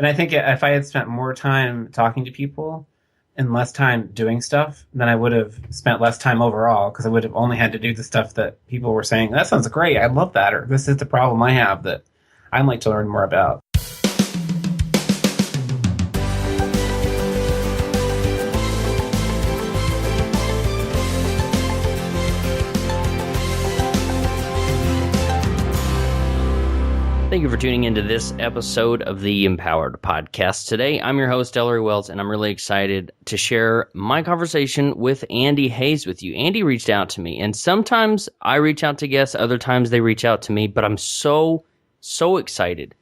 And I think if I had spent more time talking to people and less time doing stuff, then I would have spent less time overall because I would have only had to do the stuff that people were saying, that sounds great, I love that, or this is the problem I have that I'd like to learn more about. Thank you for tuning into this episode of the Empowered Podcast. Today, I'm your host, Ellery Wells, and I'm really excited to share my conversation with Andy Hayes with you. Andy reached out to me, and sometimes I reach out to guests, other times they reach out to me, but I'm so excited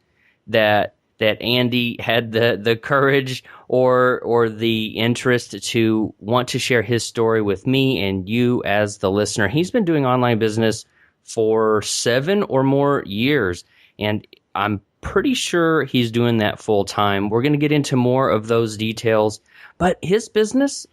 that Andy had the courage or the interest to want to share his story with me and you as the listener. He's been doing online business for 7 or more years. And I'm pretty sure he's doing that full time. We're going to get into more of those details. But his business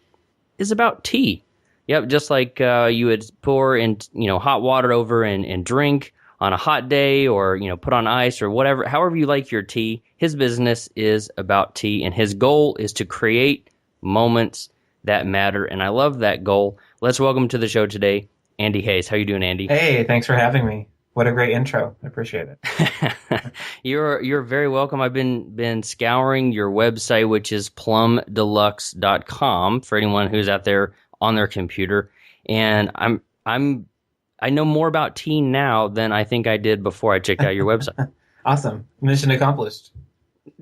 is about tea. Yep, just like you would pour in, hot water over and drink on a hot day, or put on ice or whatever. However you like your tea, his business is about tea, and his goal is to create moments that matter. And I love that goal. Let's welcome to the show today, Andy Hayes. How you doing, Andy? Hey, thanks for having me. What a great intro. I appreciate it. You're very welcome. I've been scouring your website, which is plumdeluxe.com, for anyone who's out there on their computer. And I know more about tea now than I think I did before I checked out your website. Awesome. Mission accomplished.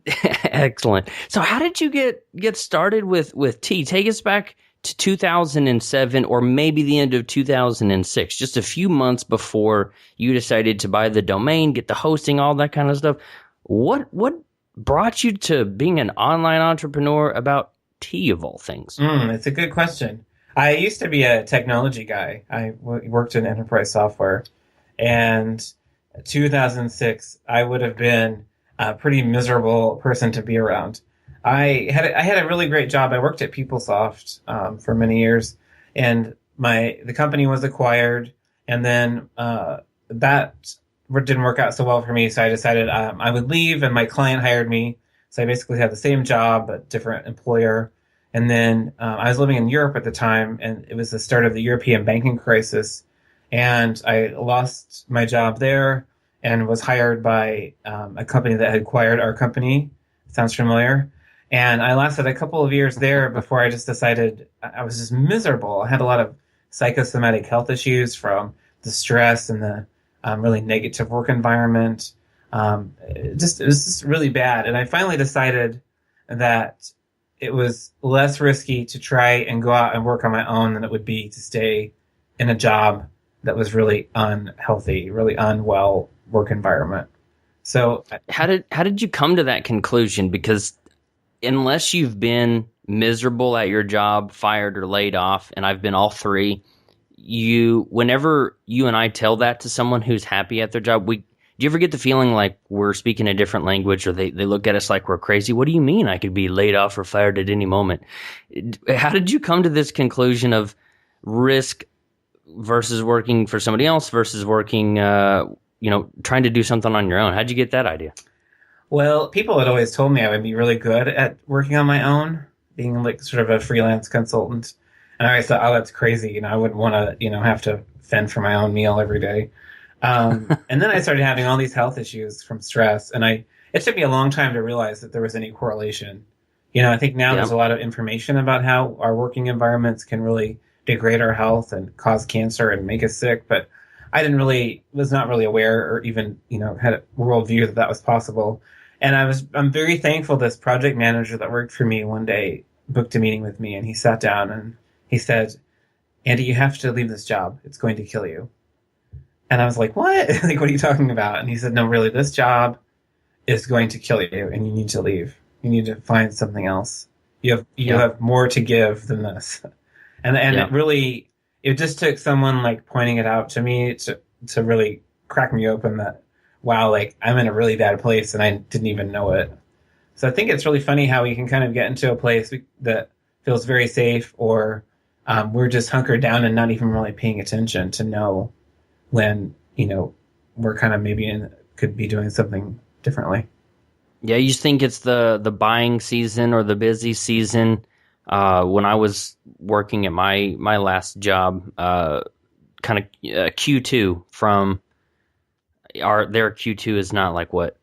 Excellent. So how did you get started with tea? Take us back to 2007, or maybe the end of 2006, just a few months before you decided to buy the domain, get the hosting, all that kind of stuff. What brought you to being an online entrepreneur about tea, of all things? It's a good question. I used to be a technology guy. I worked in enterprise software, and 2006, I would have been a pretty miserable person to be around. I had a really great job. I worked at PeopleSoft for many years, and the company was acquired, and then that didn't work out so well for me. So I decided I would leave, and my client hired me. So I basically had the same job but different employer. And then I was living in Europe at the time, and it was the start of the European banking crisis, and I lost my job there and was hired by a company that had acquired our company. Sounds familiar? And I lasted a couple of years there before I just decided I was just miserable. I had a lot of psychosomatic health issues from the stress and the really negative work environment. It was just really bad. And I finally decided that it was less risky to try and go out and work on my own than it would be to stay in a job that was really unhealthy, really unwell work environment. So how did you come to that conclusion? Because unless you've been miserable at your job, fired or laid off, and I've been all three, whenever you and I tell that to someone who's happy at their job, do you ever get the feeling like we're speaking a different language, or they look at us like we're crazy? What do you mean I could be laid off or fired at any moment? How did you come to this conclusion of risk versus working for somebody else versus working, trying to do something on your own? How'd you get that idea? Well, people had always told me I would be really good at working on my own, being like sort of a freelance consultant. And I always thought, oh, that's crazy. I wouldn't want to, have to fend for my own meal every day. And then I started having all these health issues from stress. And it took me a long time to realize that there was any correlation. I think now there's a lot of information about how our working environments can really degrade our health and cause cancer and make us sick. But I was not really aware or even, had a worldview that was possible. And I'm very thankful this project manager that worked for me one day booked a meeting with me, and he sat down and he said, Andy, you have to leave this job. It's going to kill you. And I was like, what? Like, what are you talking about? And he said, no, really, this job is going to kill you, and you need to leave. You need to find something else. You have more to give than this. And it just took someone like pointing it out to me to really crack me open that, wow, like I'm in a really bad place and I didn't even know it. So I think it's really funny how we can kind of get into a place that feels very safe, or we're just hunkered down and not even really paying attention to know when, we're kind of maybe could be doing something differently. Yeah, you think it's the buying season or the busy season. When I was working at my last job, kind of Q2 from their Q2 is not like what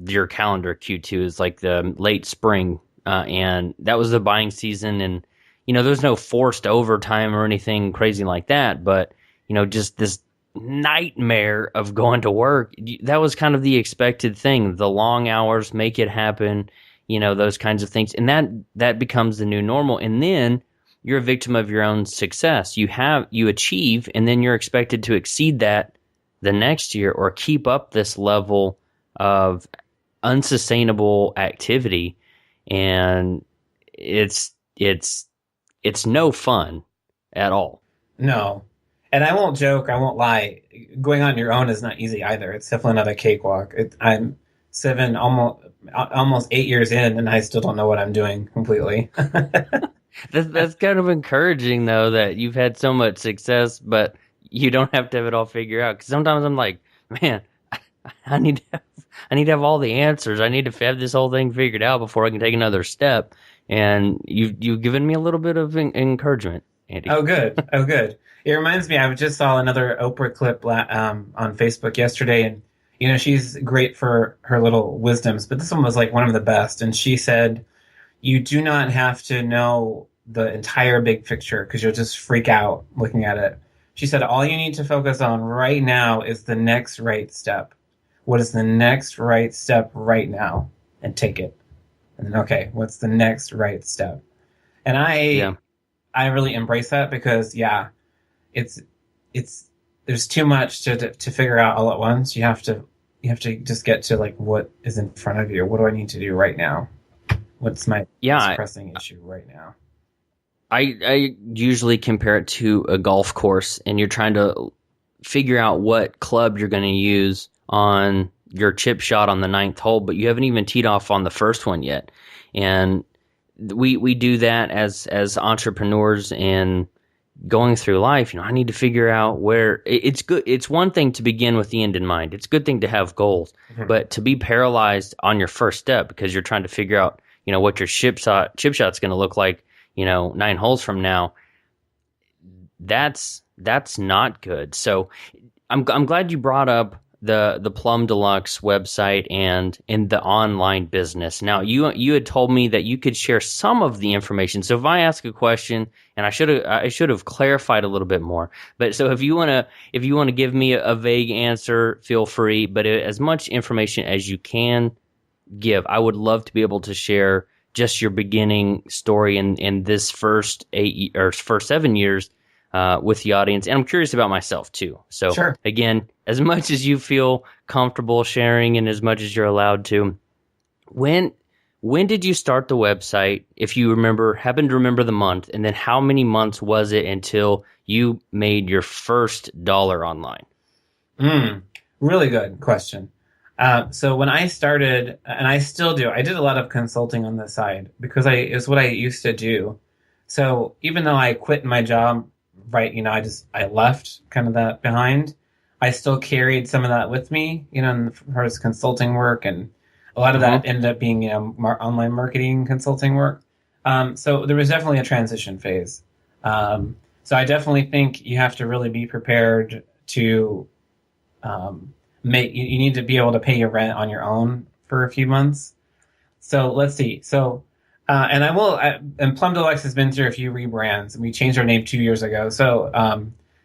your calendar Q2 is, like the late spring, and that was the buying season. And there's no forced overtime or anything crazy like that, but just this nightmare of going to work. That was kind of the expected thing. The long hours, make it happen, those kinds of things. And that becomes the new normal. And then you're a victim of your own success. You achieve, and then you're expected to exceed that the next year or keep up this level of unsustainable activity. And it's no fun at all. No. And I won't joke, I won't lie. Going on your own is not easy either. It's definitely not a cakewalk. I'm almost 8 years in, and I still don't know what I'm doing completely. That's kind of encouraging, though, that you've had so much success, but you don't have to have it all figured out. Because sometimes I'm like, man, I need to have all the answers. I need to have this whole thing figured out before I can take another step. And you've given me a little bit of encouragement, Andy. Oh, good. Oh, good. It reminds me, I just saw another Oprah clip on Facebook yesterday, and she's great for her little wisdoms, but this one was like one of the best. And she said, "You do not have to know the entire big picture because you'll just freak out looking at it." She said, "All you need to focus on right now is the next right step. What is the next right step right now? And take it. And then, okay, what's the next right step?" And I really embrace that because, it's there's too much to figure out all at once. You have to just get to like what is in front of you. What do I need to do right now? What's my most pressing issue right now? I usually compare it to a golf course, and you're trying to figure out what club you're going to use on your chip shot on the 9th hole, but you haven't even teed off on the first one yet. And we do that as entrepreneurs and going through life. I need to figure out where it's good. It's one thing to begin with the end in mind. It's a good thing to have goals, but to be paralyzed on your first step because you're trying to figure out, what your chip shot's going to look like, 9 holes from now. That's not good. So I'm glad you brought up the Plum Deluxe website and in the online business. Now you had told me that you could share some of the information. So if I ask a question, and I should have clarified a little bit more. But so if you want to give me a vague answer, feel free. But as much information as you can give, I would love to be able to share just your beginning story in this first 7 years with the audience. And I'm curious about myself too. So sure. Again, as much as you feel comfortable sharing and as much as you're allowed to, when did you start the website? If you happen to remember the month, and then how many months was it until you made your first dollar online? Really good question. So when I started, and I still do, I did a lot of consulting on the side because it's what I used to do. So even though I quit my job, right, I left kind of that behind, I still carried some of that with me, in as consulting work, and a lot of that ended up being, online marketing consulting work. So there was definitely a transition phase. So I definitely think you have to really be prepared to you need to be able to pay your rent on your own for a few months. So let's see. So, and Plum Deluxe has been through a few rebrands, and we changed our name 2 years ago. So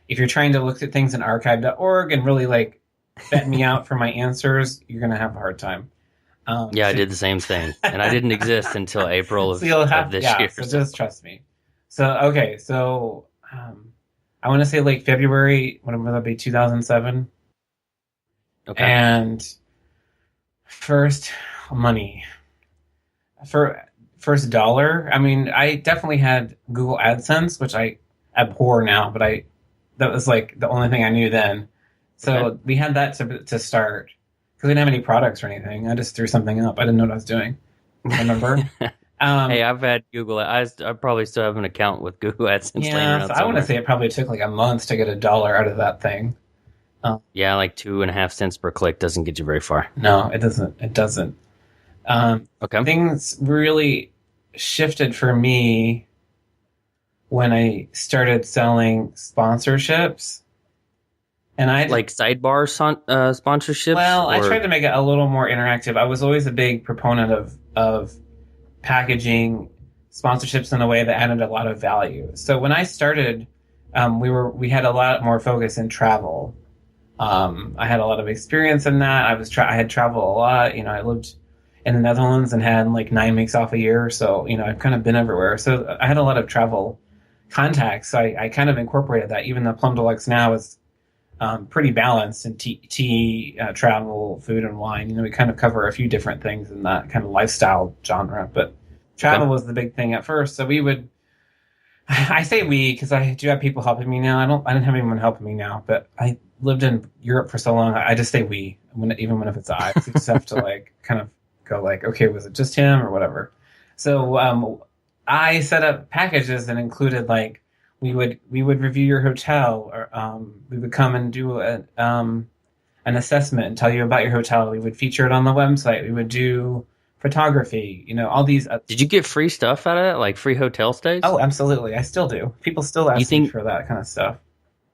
if you're trying to look at things in archive.org and really like vet me out for my answers, you're going to have a hard time. I did the same thing, and I didn't exist until April of this year. So just trust me. So, okay. So I want to say like February, whatever that be, 2007. Okay. And first money for first dollar. I mean, I definitely had Google AdSense, which I abhor now, but that was like the only thing I knew then. So we had that to start because we didn't have any products or anything. I just threw something up. I didn't know what I was doing. Remember? Hey, I've had Google. I probably still have an account with Google AdSense. Yeah, so I want to say it probably took like a month to get $1 out of that thing. Yeah, like 2.5 cents per click doesn't get you very far. No, it doesn't. It doesn't. Okay. Things really shifted for me when I started selling sponsorships. And Like sidebar sponsorships well, I tried or to make it a little more interactive. I was always a big proponent of packaging sponsorships in a way that added a lot of value. So when I started, we had a lot more focus in travel. I had a lot of experience in that. I had traveled a lot. You know, I lived in the Netherlands and had like 9 weeks off a year. So, you know, I've kind of been everywhere. So I had a lot of travel contacts. So I kind of incorporated that. Even the Plum Deluxe now is pretty balanced in tea, travel, food, and wine. You know, we kind of cover a few different things in that kind of lifestyle genre. But okay. travel was the big thing at first. So we would. I say we because I do have people helping me now. I don't have anyone helping me now, but I lived in Europe for so long. I just say we, even when if it's I. So you just have to like kind of go like, okay, was it just him or whatever? So I set up packages that included like we would review your hotel, or we would come and do an assessment and tell you about your hotel. We would feature it on the website. We would do photography. You know, all these. Did you get free stuff out of it, like free hotel stays? Oh, absolutely. I still do. People still Do you ask me think for that kind of stuff.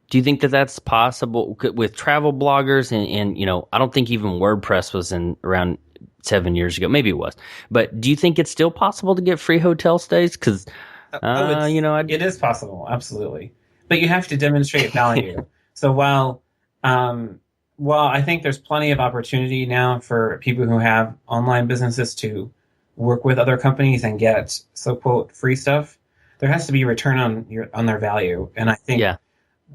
do you think that that's possible with travel bloggers and you know, I don't think even WordPress was in around 7 years ago. Maybe it was. But do you think it's still possible to get free hotel stays? Cuz you know, It is possible, absolutely. But you have to demonstrate value. So um, while I think there's plenty of opportunity now for people who have online businesses to work with other companies and get so quote free stuff, there has to be a return on their value. And I think yeah.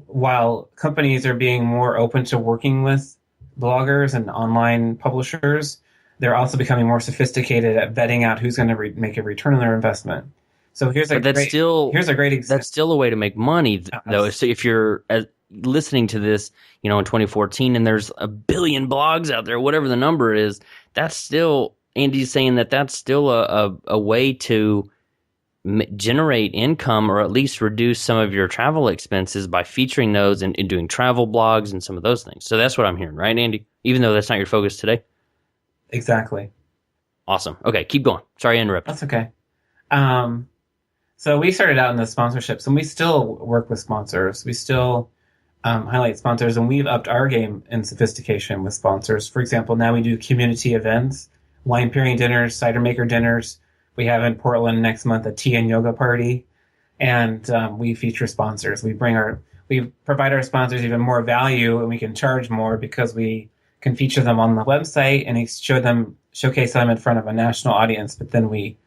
while companies are being more open to working with bloggers and online publishers, they're also becoming more sophisticated at vetting out who's going to make a return on their investment. So But here's a great that's example. still a way to make money though. So if you're listening to this, you know, in 2014 and there's a billion blogs out there, whatever the number is, that's still Andy's saying that that's still a way to generate income or at least reduce some of your travel expenses by featuring those and doing travel blogs and some of those things. So that's what I'm hearing, right, Andy? Even though that's not your focus today? Exactly. Awesome. Okay, keep going. Sorry I interrupted. That's okay. Um, so we started out in the sponsorships, and we still work with sponsors. We still highlight sponsors, and we've upped our game in sophistication with sponsors. For example, now we do community events, wine pairing dinners, cider maker dinners. We have in Portland next month a tea and yoga party, and we feature sponsors. We provide our sponsors even more value, and we can charge more because we can feature them on the website and showcase them in front of a national audience. But then we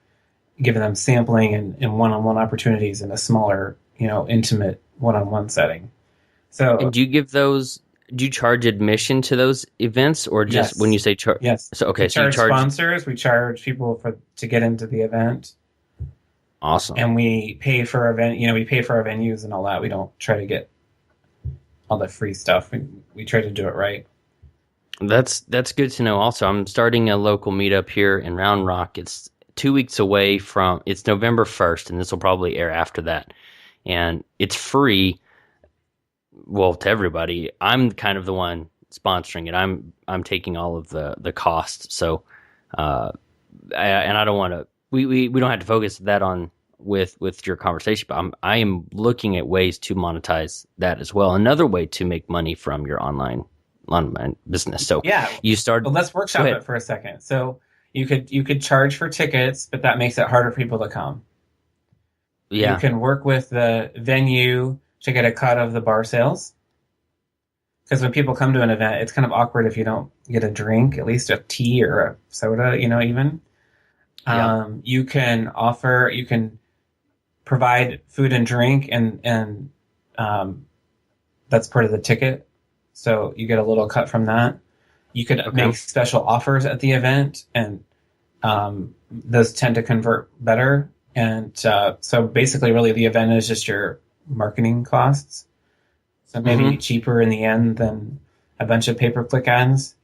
give them sampling and one-on-one opportunities in a smaller, you know, intimate one-on-one setting. So, And do you charge admission to those events or just yes, when you say charge? yes. So, okay, We so you charge charge. sponsors. We charge people to get into the event, Awesome. and we pay for our we pay for our venues and all that. We don't try to get all the free stuff. We try to do it right. That's good to know. Also, I'm starting a local meetup here in Round Rock. It's 2 weeks away from. It's November 1st, and this will probably air after that. And it's free. Well, to everybody. I'm kind of the one sponsoring it. I'm taking all of the costs. So, and I don't want to. We don't have to focus that on with your conversation. But I am looking at ways to monetize that as well. Another way to make money from your online business. So Yeah. you start. Well, let's workshop it for a second. So you could charge for tickets, but that makes it harder for people to come. Yeah. You can work with the venue to get a cut of the bar sales. Because when people come to an event, it's kind of awkward if you don't get a drink, at least a tea or a soda, you know, even. Yeah. You can provide food and drink, and that's part of the ticket. So you get a little cut from that. You could make special offers at the event, and those tend to convert better. And so basically, really, the event is just your marketing costs. So maybe cheaper in the end than a bunch of pay-per-click ads.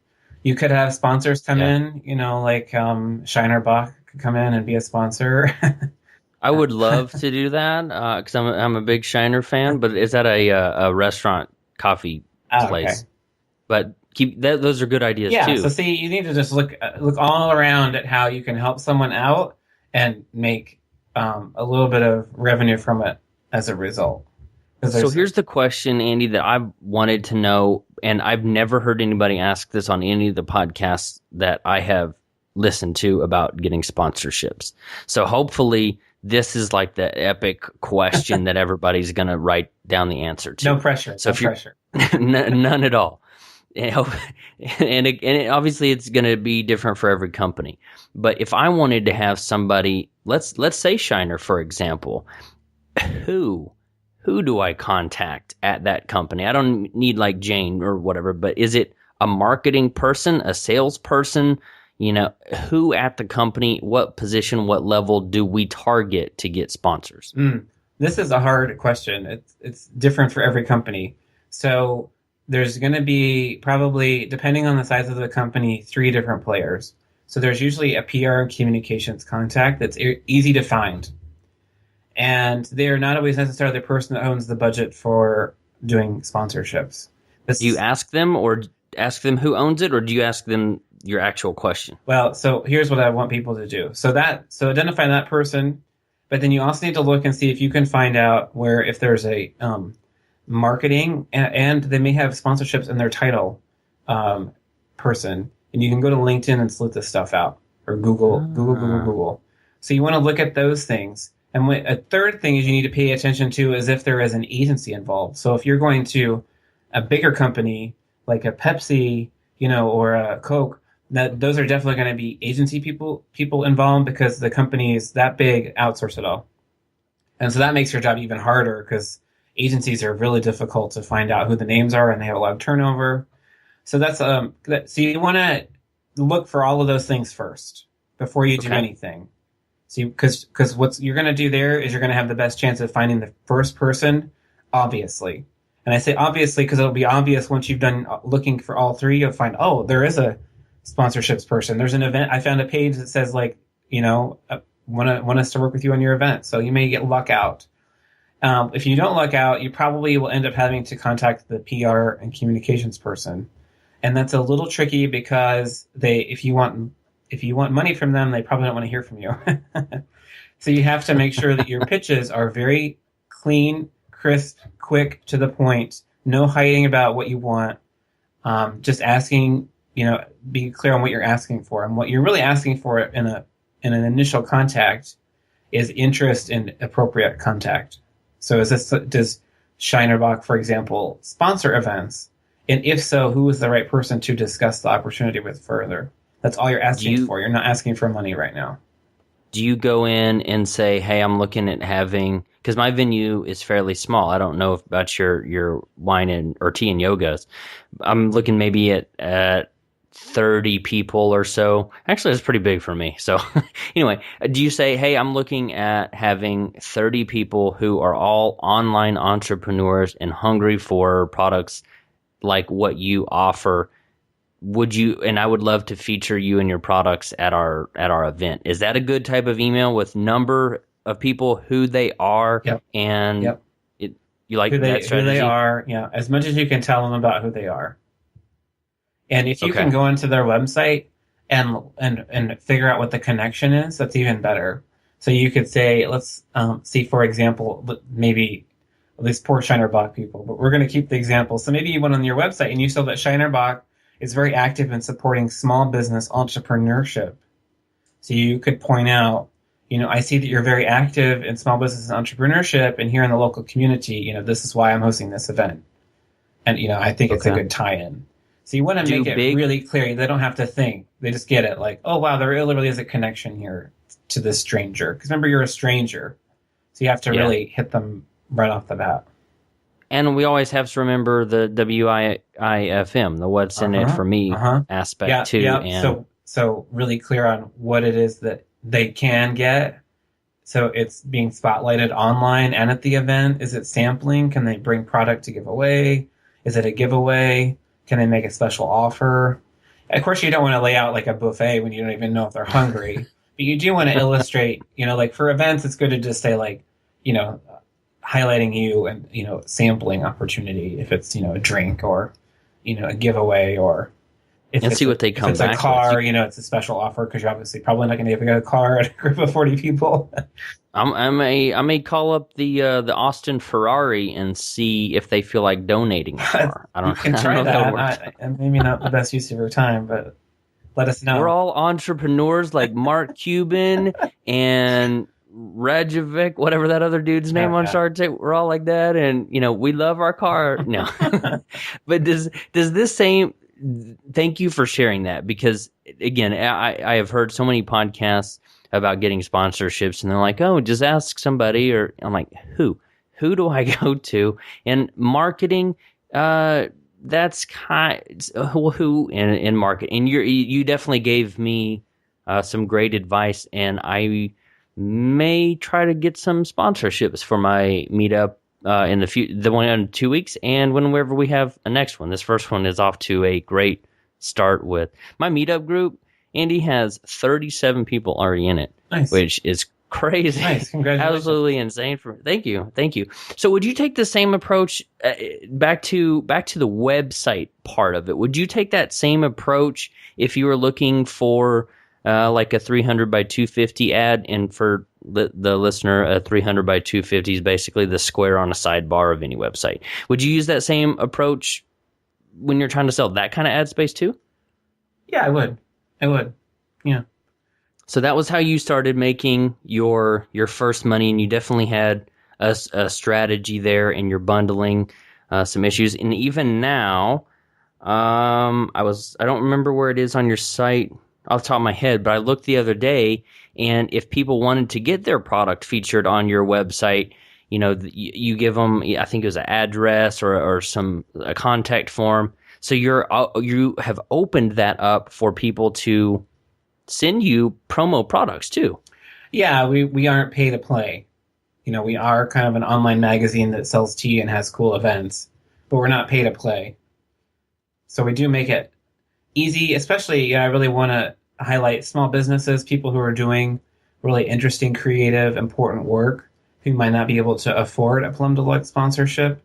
You could have sponsors come in, you know, like Shiner Bach could come in and be a sponsor. I would love to do that because I'm a big Shiner fan. But is that a restaurant coffee place? Okay. But keep that. Those are good ideas Yeah. too. So see, you need to just look all around at how you can help someone out and make a little bit of revenue from it as a result. So here's the question, Andy, that I've wanted to know, and I've never heard anybody ask this on any of the podcasts that I have listened to about getting sponsorships. So hopefully this is like the epic question that everybody's going to write down the answer to. No pressure. So no pressure. None at all. And obviously it's going to be different for every company. But if I wanted to have somebody, let's say Shiner, for example, who do I contact at that company? I don't need like Jane or whatever, but is it a marketing person, a salesperson? You know, who at the company, what position, what level do we target to get sponsors? This is a hard question. It's different for every company. So there's going to be probably, depending on the size of the company, 3 different players. So there's usually a PR and communications contact that's easy to find. And they're not always necessarily the person that owns the budget for doing sponsorships. Do you ask them who owns it, or do you ask them your actual question? Well, so here's what I want people to do. So identify that person, but then you also need to look and see if you can find out if there's a marketing, and they may have sponsorships in their title person. And you can go to LinkedIn and sleuth this stuff out, or Google. So you want to look at those things. And a third thing is you need to pay attention to is if there is an agency involved. So if you're going to a bigger company like a Pepsi, or a Coke, those are definitely going to be agency people involved, because the company is that big, outsource it all. And so that makes your job even harder, because agencies are really difficult to find out who the names are, and they have a lot of turnover. So so you want to look for all of those things first before you do anything. So because what you're going to do there is you're going to have the best chance of finding the first person, obviously. And I say obviously because it'll be obvious once you've done looking for all 3. You'll find, there is a sponsorships person. There's an event. I found a page that says want us to work with you on your event. So you may get luck out. If you don't luck out, you probably will end up having to contact the PR and communications person. And that's a little tricky because if you want money from them, they probably don't want to hear from you. So you have to make sure that your pitches are very clean, crisp, quick, to the point, no hiding about what you want. Just asking, be clear on what you're asking for. And what you're really asking for in an initial contact is interest in appropriate contact. So does Shinerbach, for example, sponsor events? And if so, who is the right person to discuss the opportunity with further? That's all you're asking for. You're not asking for money right now. Do you go in and say, hey, I'm looking at having, because my venue is fairly small. I don't know about your wine or tea and yogas. I'm looking maybe at 30 people or so. Actually, that's pretty big for me. So anyway, do you say, hey, I'm looking at having 30 people who are all online entrepreneurs and hungry for products like what you offer? And I would love to feature you and your products at our event. Is that a good type of email with number of people, who they are, and you like that strategy? Who they are, as much as you can tell them about who they are. And if you can go into their website and figure out what the connection is, that's even better. So you could say, let's see, for example, maybe these poor Shinerbach people, but we're going to keep the example. So maybe you went on your website and you saw that Shinerbach is very active in supporting small business entrepreneurship. So you could point out, I see that you're very active in small business entrepreneurship, and here in the local community, this is why I'm hosting this event. And, I think it's a good tie-in. So you want to make it really clear. They don't have to think. They just get it. Like, oh, wow, there really is a connection here to this stranger. Because remember, you're a stranger. So you have to really hit them right off the bat. And we always have to remember the WIIFM, the what's in it for me aspect too. Yeah. And so really clear on what it is that they can get. So it's being spotlighted online and at the event. Is it sampling? Can they bring product to give away? Is it a giveaway? Can they make a special offer? Of course, you don't want to lay out like a buffet when you don't even know if they're hungry. But you do want to illustrate, like for events, it's good to just say like, highlighting you and, sampling opportunity if it's, a drink or, a giveaway, or and see what they come if it's a back car, with. it's a special offer because you're obviously probably not going to give a car at a group of 40 people. I may call up the Austin Ferrari and see if they feel like donating a car. You can I try don't know if that that. works. Maybe not the best use of your time, but let us know. We're all entrepreneurs like Mark Cuban and Rajovic, whatever that other dude's name on Shark Tank. We're all like that, and we love our car. No, but does this same? Thank you for sharing that, because again, I have heard so many podcasts about getting sponsorships, and they're like, "Oh, just ask somebody," or I'm like, "Who? Who do I go to?" And marketing, that's who in marketing. And you definitely gave me some great advice, and I may try to get some sponsorships for my meetup in the one in 2 weeks, and whenever we have a next one. This first one is off to a great start with my meetup group. Andy has 37 people already in it, which is crazy. Nice, congratulations! Absolutely insane. Thank you. So, would you take the same approach back to the website part of it? Would you take that same approach if you were looking for like a 300 by 250 ad? And for the listener, a 300 by 250 is basically the square on a sidebar of any website. Would you use that same approach when you're trying to sell that kind of ad space too? Yeah, I would. Yeah. So that was how you started making your first money, and you definitely had a strategy there, and you're bundling some issues. And even now, I don't remember where it is on your site off the top of my head, but I looked the other day, and if people wanted to get their product featured on your website, you give them, I think it was an address or a contact form. So you have opened that up for people to send you promo products too. Yeah, we aren't pay to play. We are kind of an online magazine that sells tea and has cool events, but we're not pay to play. So we do make it easy, especially I really want to highlight small businesses, people who are doing really interesting, creative, important work, who might not be able to afford a Plum Deluxe sponsorship,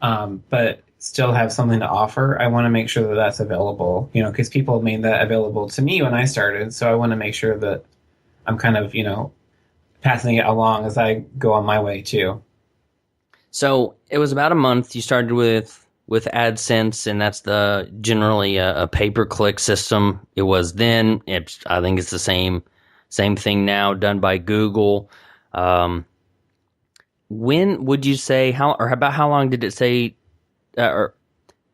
but still have something to offer. I want to make sure that that's available, because people made that available to me when I started. So I want to make sure that I'm kind of, passing it along as I go on my way too. So it was about a month. You started with AdSense, and that's generally a pay-per-click system. It was then. I think it's the same thing now, done by Google. When would you say how long did it say? Or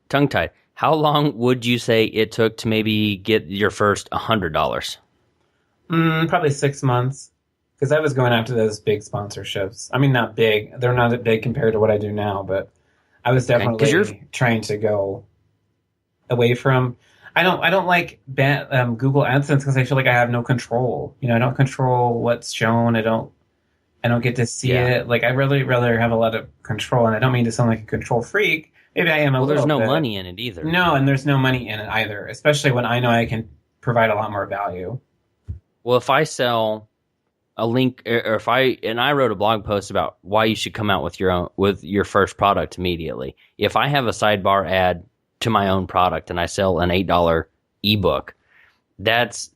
tongue-tied, how long would you say it took to maybe get your first $100? Probably 6 months, because I was going after those big sponsorships. I mean, not big. They're not that big compared to what I do now, but I was definitely trying to go away from. I don't like Google AdSense because I feel like I have no control. I don't control what's shown. I don't get to see it. Like, I really rather have a lot of control, and I don't mean to sound like a control freak. Maybe I am a little bit. Well, there's no money in it either. No, and there's no money in it either, especially when I know I can provide a lot more value. Well, if I sell a link, or I wrote a blog post about why you should come out with your first product immediately. If I have a sidebar ad to my own product and I sell an $8 ebook, that's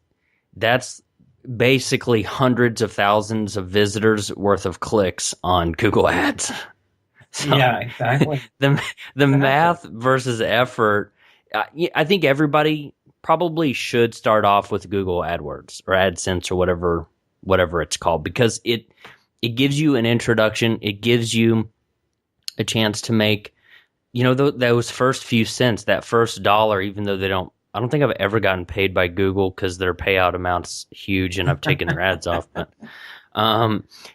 basically hundreds of thousands of visitors worth of clicks on Google Ads. So yeah, exactly. The math versus effort. I think everybody probably should start off with Google AdWords or AdSense or whatever it's called, because it gives you an introduction. It gives you a chance to make, those first few cents, that first dollar, even though I don't think I've ever gotten paid by Google because their payout amount's huge and I've taken their ads off. But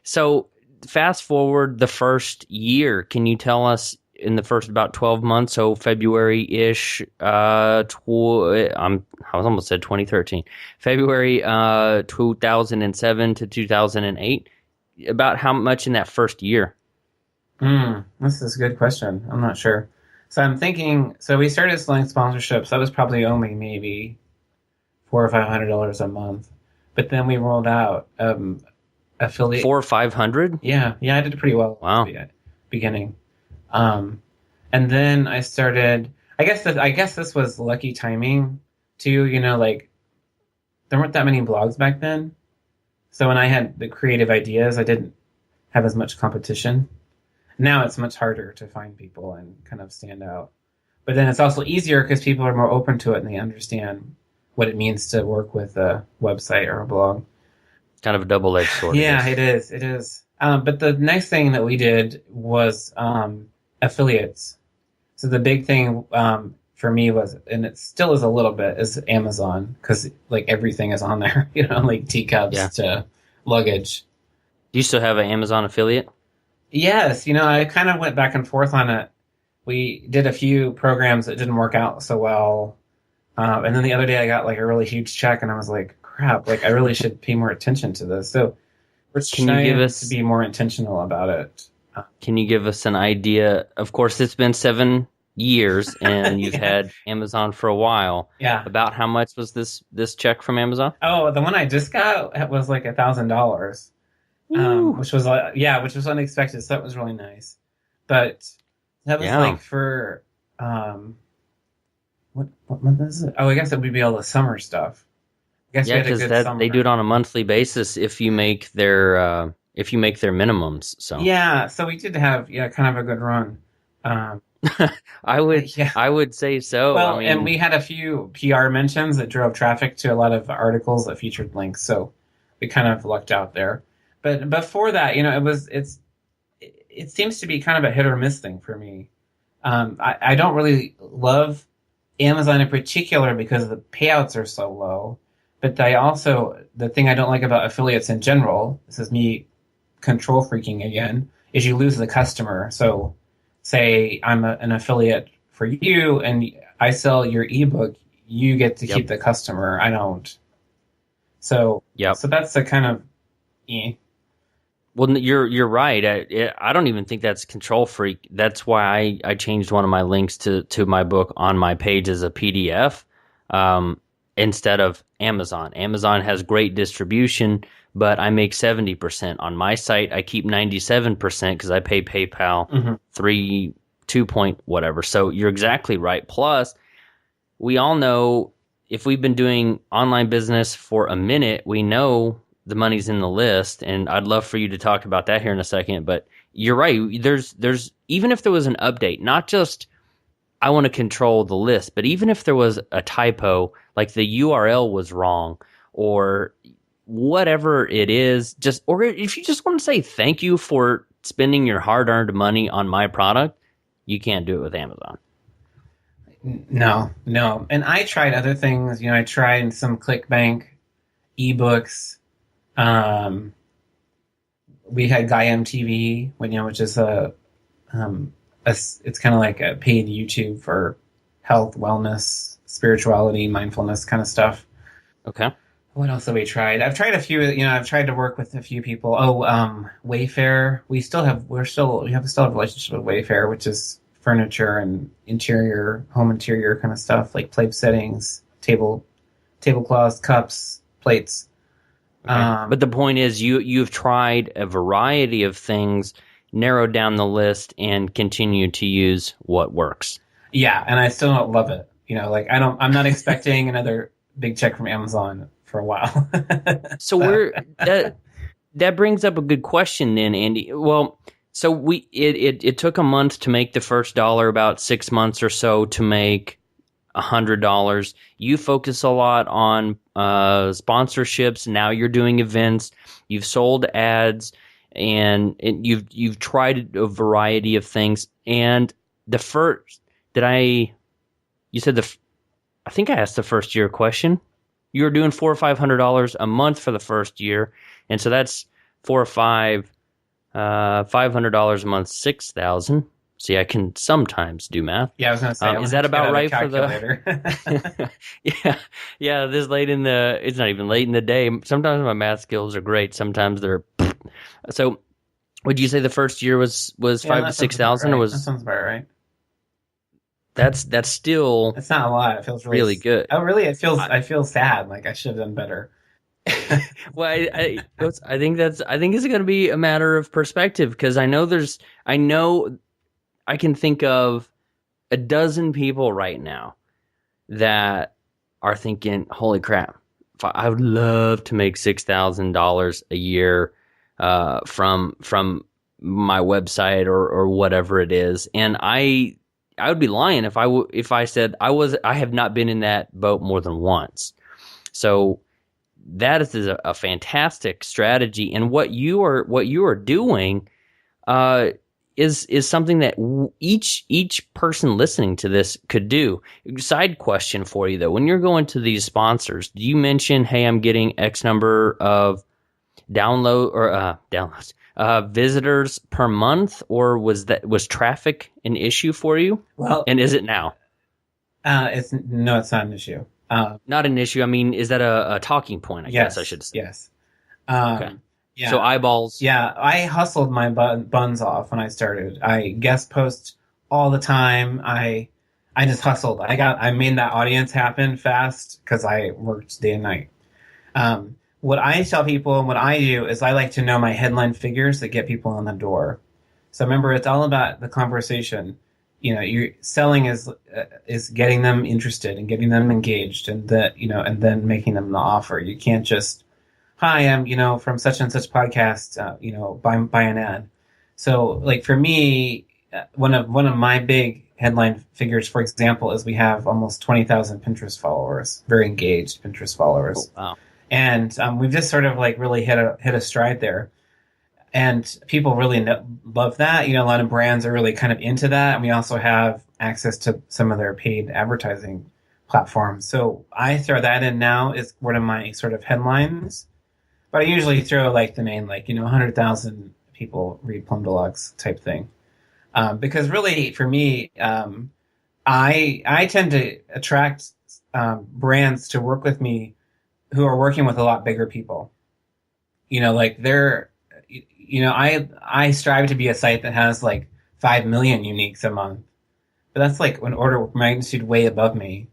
so fast forward the first year, can you tell us in the first about 12 months, so February-ish, I almost said 2013, February 2007 to 2008, about how much in that first year? This is a good question. I'm not sure. So I'm thinking, we started selling sponsorships. That was probably only maybe $400 or $500 a month. But then we rolled out affiliate. 400 or 500? Yeah, I did pretty well. Wow. At the beginning. And then I I guess this was lucky timing too. Like there weren't that many blogs back then, so when I had the creative ideas, I didn't have as much competition. Now it's much harder to find people and kind of stand out. But then it's also easier because people are more open to it and they understand what it means to work with a website or a blog. Kind of a double-edged sword. Yeah, it is. It is. But the nice thing that we did was affiliates. So the big thing for me was, and it still is a little bit, is Amazon, because like everything is on there, like teacups to luggage. Do you still have an Amazon affiliate? Yes, I kind of went back and forth on it. We did a few programs that didn't work out so well. And then the other day I got like a really huge check and I was like, crap, like I really should pay more attention to this. So we're trying to be more intentional about it. Can you give us an idea? Of course, it's been 7 years and you've had Amazon for a while. Yeah. About how much was this check from Amazon? Oh, the one I just got was like $1,000, which was unexpected. So that was really nice. But that was like for, what month is it? Oh, I guess it would be all the summer stuff. I guess because they do it on a monthly basis if you make their minimums. So yeah, so we did have kind of a good run. I would say so. Well, and we had a few PR mentions that drove traffic to a lot of articles that featured links, so we kind of lucked out there. But before that, it seems to be kind of a hit or miss thing for me. I don't really love Amazon in particular because the payouts are so low. But the thing I don't like about affiliates in general, this is me control freaking again, is you lose the customer. So say I'm an affiliate for you and I sell your ebook, you get to keep the customer. I don't. So that's the kind of Well, you're right. I don't even think that's control freak. That's why I changed one of my links to my book on my page as a PDF instead of Amazon. Amazon has great distribution, but I make 70%. On my site, I keep 97% because I pay PayPal 2 point whatever. So you're exactly right. Plus, we all know if we've been doing online business for a minute, we know the money's in the list, and I'd love for you to talk about that here in a second. But you're right. There's even if there was an update, not just I want to control the list, but even if there was a typo, like the URL was wrong or whatever it is, or if you just want to say thank you for spending your hard-earned money on my product, you can't do it with Amazon. No. And I tried other things. I tried some ClickBank ebooks. We had Guy MTV, which is it's kind of like a paid YouTube for health, wellness, spirituality, mindfulness kind of stuff. Okay. What else have we tried? I've tried a few. I've tried to work with a few people. Wayfair. We still have a relationship with Wayfair, which is furniture and home interior kind of stuff, like plate settings, tablecloths, cups, plates. Okay. But the point is, you've tried a variety of things, narrowed down the list, and continue to use what works. Yeah, and I still don't love it. I'm not expecting another big check from Amazon for a while. So that brings up a good question then, Andy. Well, so it took a month to make the first dollar, about 6 months or so to make $100. You focus a lot on sponsorships. Now you're doing events. You've sold ads, and you've tried a variety of things. And the first I think I asked the first year question. You were doing $400 or $500 a month for the first year, and so that's $4 or $500 a month, $6,000. See, I can sometimes do math. Yeah, I was going to say. Is that about right for the? yeah. This late in the, it's not even late in the day. Sometimes my math skills are great. Sometimes they're. So, would you say the first year was $5,000 to $6,000, or was? That sounds about right. That's still. It's not a lot. It feels really good. Oh, really? I feel sad. Like I should have done better. Well, I think it's going to be a matter of perspective, because I know I can think of a dozen people right now that are thinking, holy crap, I would love to make $6,000 a year from my website or whatever it is. And I would be lying if I said I have not been in that boat more than once. So that is a fantastic strategy. And what you are doing is something that each person listening to this could do. Side question for you though: when you're going to these sponsors, do you mention, "Hey, I'm getting X number of downloads, visitors per month," or was traffic an issue for you? Well, and is it now? It's not an issue. Not an issue. I mean, is that a talking point? I guess I should say. Yes. Okay. Yeah. So eyeballs. Yeah, I hustled my buns off when I started. I guest post all the time. I just hustled. I made that audience happen fast because I worked day and night. What I tell people and what I do is I like to know my headline figures that get people in the door. So remember, it's all about the conversation. Your selling is getting them interested and getting them engaged, and and then making them the offer. You can't just, "Hi, I'm from such and such podcast, buy an ad." So like for me, one of my big headline figures, for example, is we have almost 20,000 Pinterest followers, very engaged Pinterest followers. Oh, wow. And we've just sort of like really hit a stride there. And people really love that. A lot of brands are really kind of into that. And we also have access to some of their paid advertising platforms. So I throw that in now as one of my sort of headlines. But I usually throw like the main, 100,000 people read Plum Deluxe type thing. Because really, for me, I tend to attract brands to work with me who are working with a lot bigger people. I strive to be a site that has 5 million uniques a month, but that's like an order of magnitude way above me.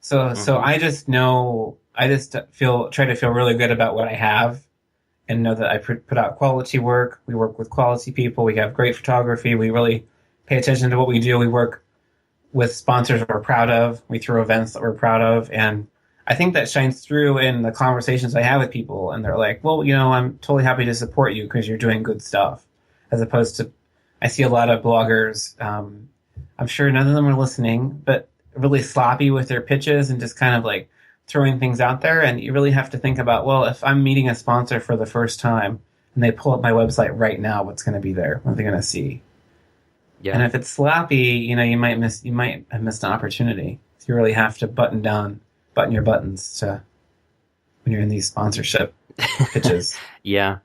So I just try to feel really good about what I have, and know that I put out quality work. We work with quality people. We have great photography. We really pay attention to what we do. We work with sponsors we're proud of. We throw events that we're proud of, and I think that shines through in the conversations I have with people, and they're like, "Well, I'm totally happy to support you because you're doing good stuff." As opposed to, I see a lot of bloggers. I'm sure none of them are listening, but really sloppy with their pitches and just kind of throwing things out there. And you really have to think about, well, if I'm meeting a sponsor for the first time and they pull up my website right now, what's going to be there? What are they going to see? Yeah. And if it's sloppy, you might have missed an opportunity. So you really have to button your buttons when you're in these sponsorship pitches. Yeah.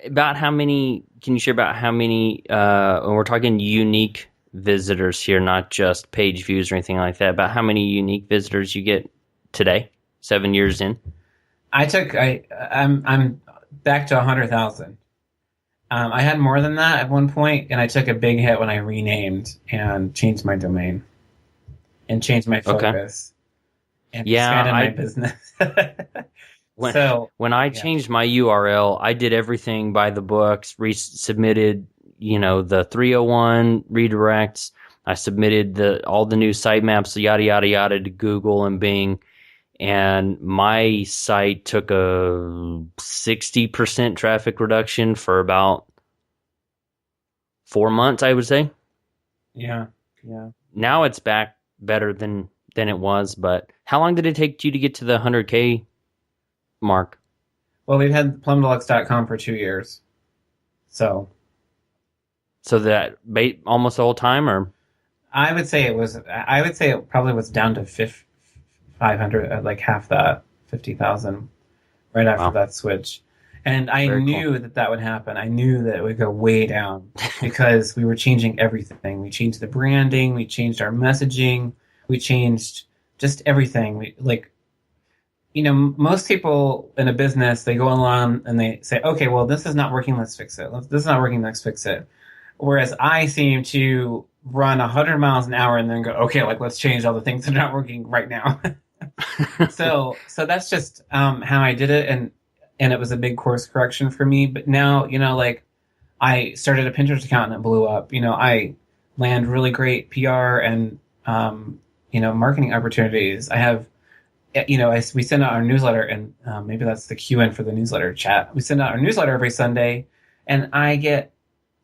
Can you share about how many, when we're talking unique visitors here, not just page views or anything like that, about how many unique visitors you get today, 7 years in? I'm back to 100,000. I had more than that at one point, and I took a big hit when I renamed and changed my domain and changed my focus. Okay. And expanded my business. When I changed my URL, I did everything by the books, resubmitted, the 301 redirects. I submitted all the new sitemaps, yada, yada, yada, to Google and Bing. And my site took a 60% traffic reduction for about 4 months, I would say. Yeah. Now it's back better than it was, but how long did it take you to get to the 100K mark? Well, we've had plumdeluxe.com for 2 years. So that almost the whole time, or? I would say it probably was down to 500, half that, 50,000 right after that switch. And I knew that would happen. I knew that it would go way down because we were changing everything. We changed the branding. We changed our messaging. We changed just everything. Most people in a business, they go along and they say, okay, well, this is not working. Let's fix it. This is not working. Let's fix it. Whereas I seem to run 100 miles an hour and then go, okay, let's change all the things that are not working right now. So that's just how I did it. And it was a big course correction for me. But now, I started a Pinterest account and it blew up. I land really great PR and marketing opportunities. I have, we send out our newsletter, and maybe that's the cue in for the newsletter chat. We send out our newsletter every Sunday, and I get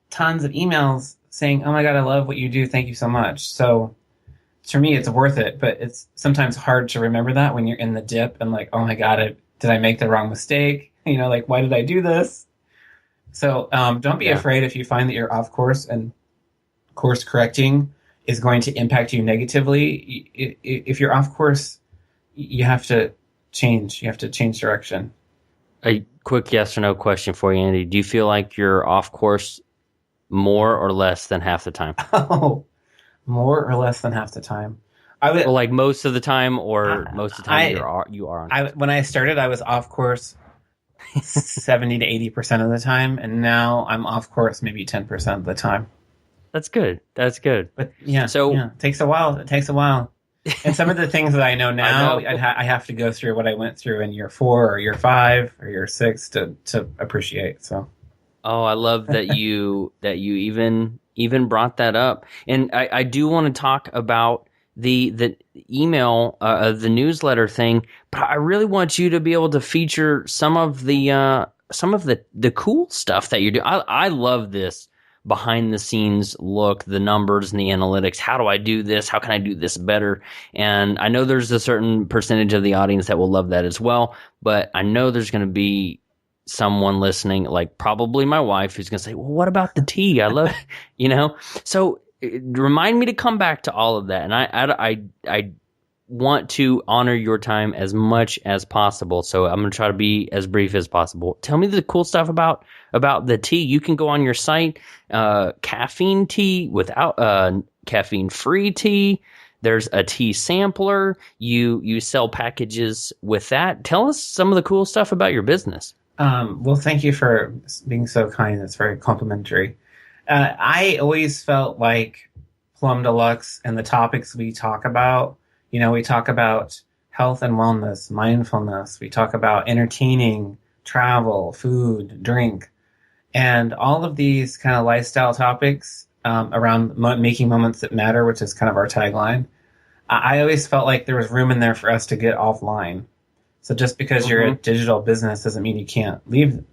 tons of emails saying, "Oh my God, I love what you do. Thank you so much." So for me, it's worth it, but it's sometimes hard to remember that when you're in the dip and like, "Oh my God, did I make the wrong mistake? Like, why did I do this?" So don't be afraid if you find that you're off course, and course correcting is going to impact you negatively. If you're off course, you have to change. You have to change direction. A quick yes or no question for you, Andy. Do you feel like you're off course more or less than half the time? Oh, more or less than half the time. Well, like most of the time, or most of the time you are on course? When I started, I was off course 70 to 80% of the time, and now I'm off course maybe 10% of the time. That's good. But it takes a while. And some of the things that I know now, I have to go through what I went through in year 4 or year 5 or year 6 to appreciate. So, I love that you even brought that up, and I do want to talk about the email, the newsletter thing, but I really want you to be able to feature some of the cool stuff that you're doing. I love this behind the scenes look, the numbers and the analytics. How do I do this? How can I do this better? And I know there's a certain percentage of the audience that will love that as well, but I know there's going to be someone listening, like probably my wife, who's going to say, well, what about the tea? I love, so remind me to come back to all of that. And I want to honor your time as much as possible. So I'm going to try to be as brief as possible. Tell me the cool stuff about the tea. You can go on your site, caffeine tea without caffeine-free tea. There's a tea sampler. You sell packages with that. Tell us some of the cool stuff about your business. Well, thank you for being so kind. That's very complimentary. I always felt like Plum Deluxe and the topics we talk about, we talk about health and wellness, mindfulness. We talk about entertaining, travel, food, drink, and all of these kind of lifestyle topics around making moments that matter, which is kind of our tagline. I always felt like there was room in there for us to get offline. So just because you're a digital business doesn't mean you can't leave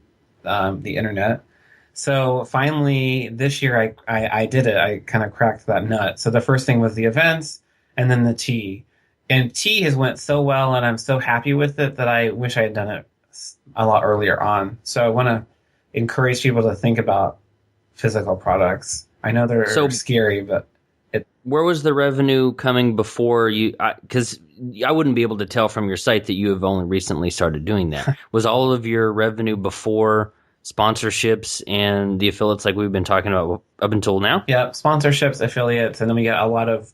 the internet. So finally, this year, I did it. I kind of cracked that nut. So the first thing was the events, and then the tea. And tea has went so well, and I'm so happy with it that I wish I had done it a lot earlier on. So I want to encourage people to think about physical products. I know they're scary, but where was the revenue coming before you? Because I wouldn't be able to tell from your site that you have only recently started doing that. Was all of your revenue before sponsorships and the affiliates like we've been talking about up until now? Yeah, sponsorships, affiliates, and then we get a lot of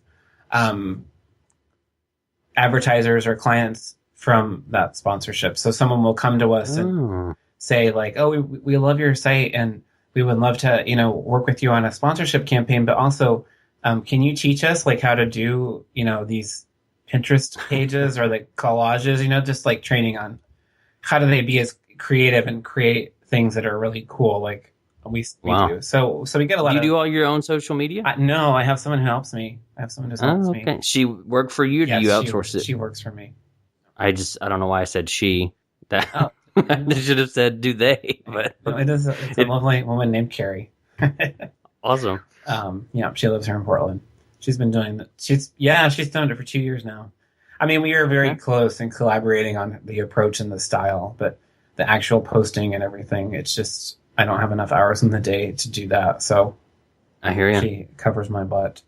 advertisers or clients from that sponsorship. So someone will come to us and say like, "Oh, we love your site and we would love to, work with you on a sponsorship campaign, but also can you teach us like how to do, these Pinterest pages or the collages, just like training on how do they be as creative and create things that are really cool like we do." So we get a lot Do you do all your own social media? No, I have someone who helps me. I have someone who helps me. She work for you or do you outsource it? She works for me. I don't know why I said she. That I should have said do they. But no, it's a lovely woman named Carrie. Awesome. She lives here in Portland. She's been doing that. She's done it for 2 years now. I mean, we are very close in collaborating on the approach and the style, but the actual posting and everything, it's just, I don't have enough hours in the day to do that. So I hear you. She covers my butt.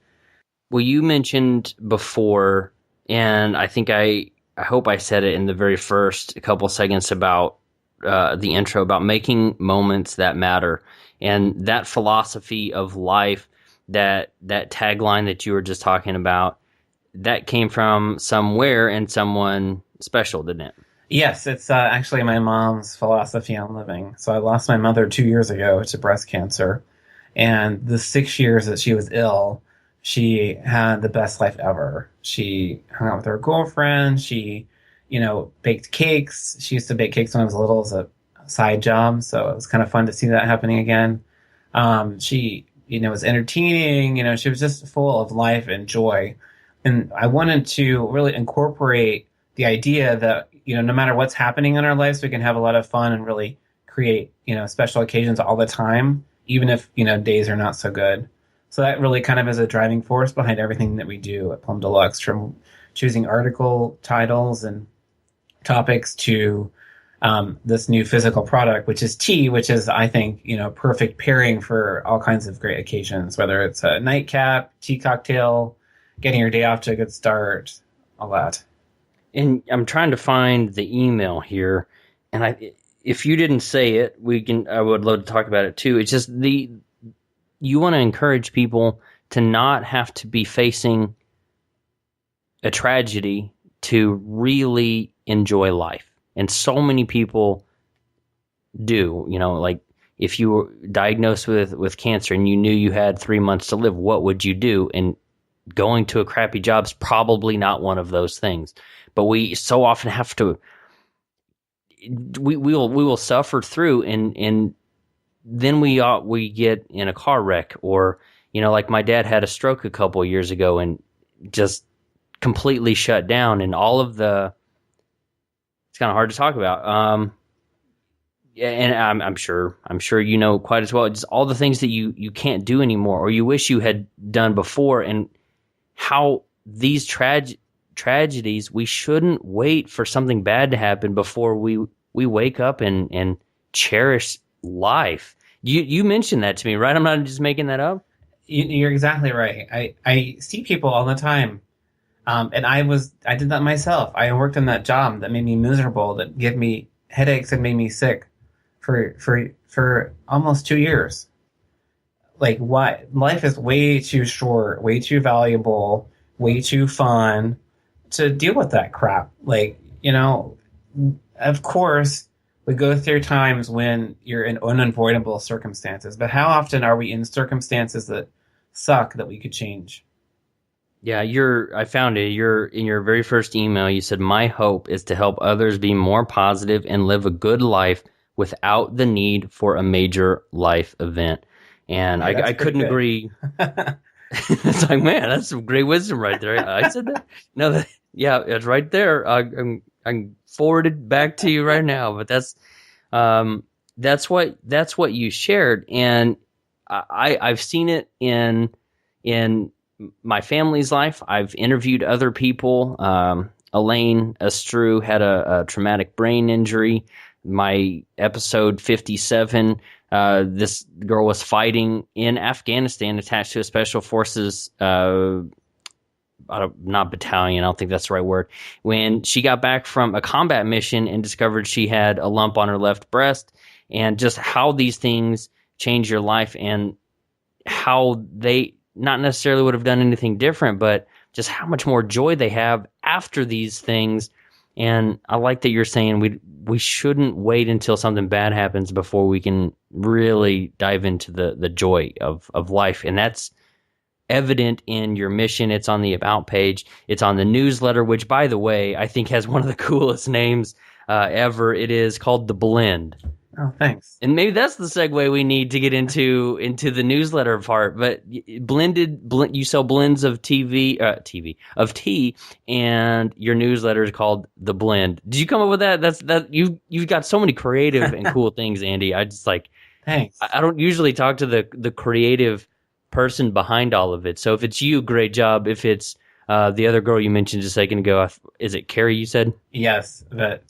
Well, you mentioned before, and I think I hope I said it in the very first couple seconds about the intro, about making moments that matter. And that philosophy of life, that tagline that you were just talking about, that came from somewhere and someone special, didn't it? Yes, it's actually my mom's philosophy on living. So I lost my mother 2 years ago to breast cancer. And the 6 years that she was ill, she had the best life ever. She hung out with her girlfriend. She, baked cakes. She used to bake cakes when I was little as a side job. So it was kind of fun to see that happening again. She, was entertaining. She was just full of life and joy. And I wanted to really incorporate the idea that, no matter what's happening in our lives, we can have a lot of fun and really create, special occasions all the time, even if, days are not so good. So that really kind of is a driving force behind everything that we do at Plum Deluxe, from choosing article titles and topics to this new physical product, which is tea, which is, I think, perfect pairing for all kinds of great occasions, whether it's a nightcap, tea cocktail, getting your day off to a good start, all that. And I'm trying to find the email here, and if you didn't say it, I would love to talk about it too. It's just you want to encourage people to not have to be facing a tragedy to really enjoy life. And so many people do, like if you were diagnosed with cancer and you knew you had 3 months to live, what would you do? And going to a crappy job is probably not one of those things. But we so often have to, we will suffer through, and then we get in a car wreck, or, like my dad had a stroke a couple of years ago and just completely shut down, and all of it's kind of hard to talk about. Yeah, and I'm sure quite as well, just all the things that you can't do anymore, or you wish you had done before, and how these tragedies, we shouldn't wait for something bad to happen before we wake up and cherish life. You mentioned that to me, right? I'm not just making that up. You're exactly right. I see people all the time. And I did that myself. I worked in that job that made me miserable, that gave me headaches and made me sick for almost 2 years. Like, why? Life is way too short, way too valuable, way too fun to deal with that crap. Like, of course, we go through times when you're in unavoidable circumstances, but how often are we in circumstances that suck that we could change? Yeah, I found it. In your very first email, you said, "My hope is to help others be more positive and live a good life without the need for a major life event." And yeah, I couldn't agree. It's like, man, that's some great wisdom right there. I said that. No, yeah, it's right there. I'm forwarded back to you right now. But that's what you shared, and I've seen it in my family's life. I've interviewed other people. Elaine Astru had a traumatic brain injury. My episode 57, this girl was fighting in Afghanistan, attached to a special forces, not battalion, I don't think that's the right word, when she got back from a combat mission and discovered she had a lump on her left breast, and just how these things change your life, and how they not necessarily would have done anything different, but just how much more joy they have after these things. And I like that you're saying we shouldn't wait until something bad happens before we can really dive into the joy of life. And that's evident in your mission. It's on the About page. It's on the newsletter, which, by the way, I think has one of the coolest names ever. It is called The Blend. Oh, thanks. And maybe that's the segue we need to get into the newsletter part. But you sell blends of tea, and your newsletter is called The Blend. Did you come up with that? You've got so many creative and cool things, Andy. I just thanks. I don't usually talk to the creative person behind all of it. So if it's you, great job. If it's the other girl you mentioned just a second ago, is it Carrie? You said yes, but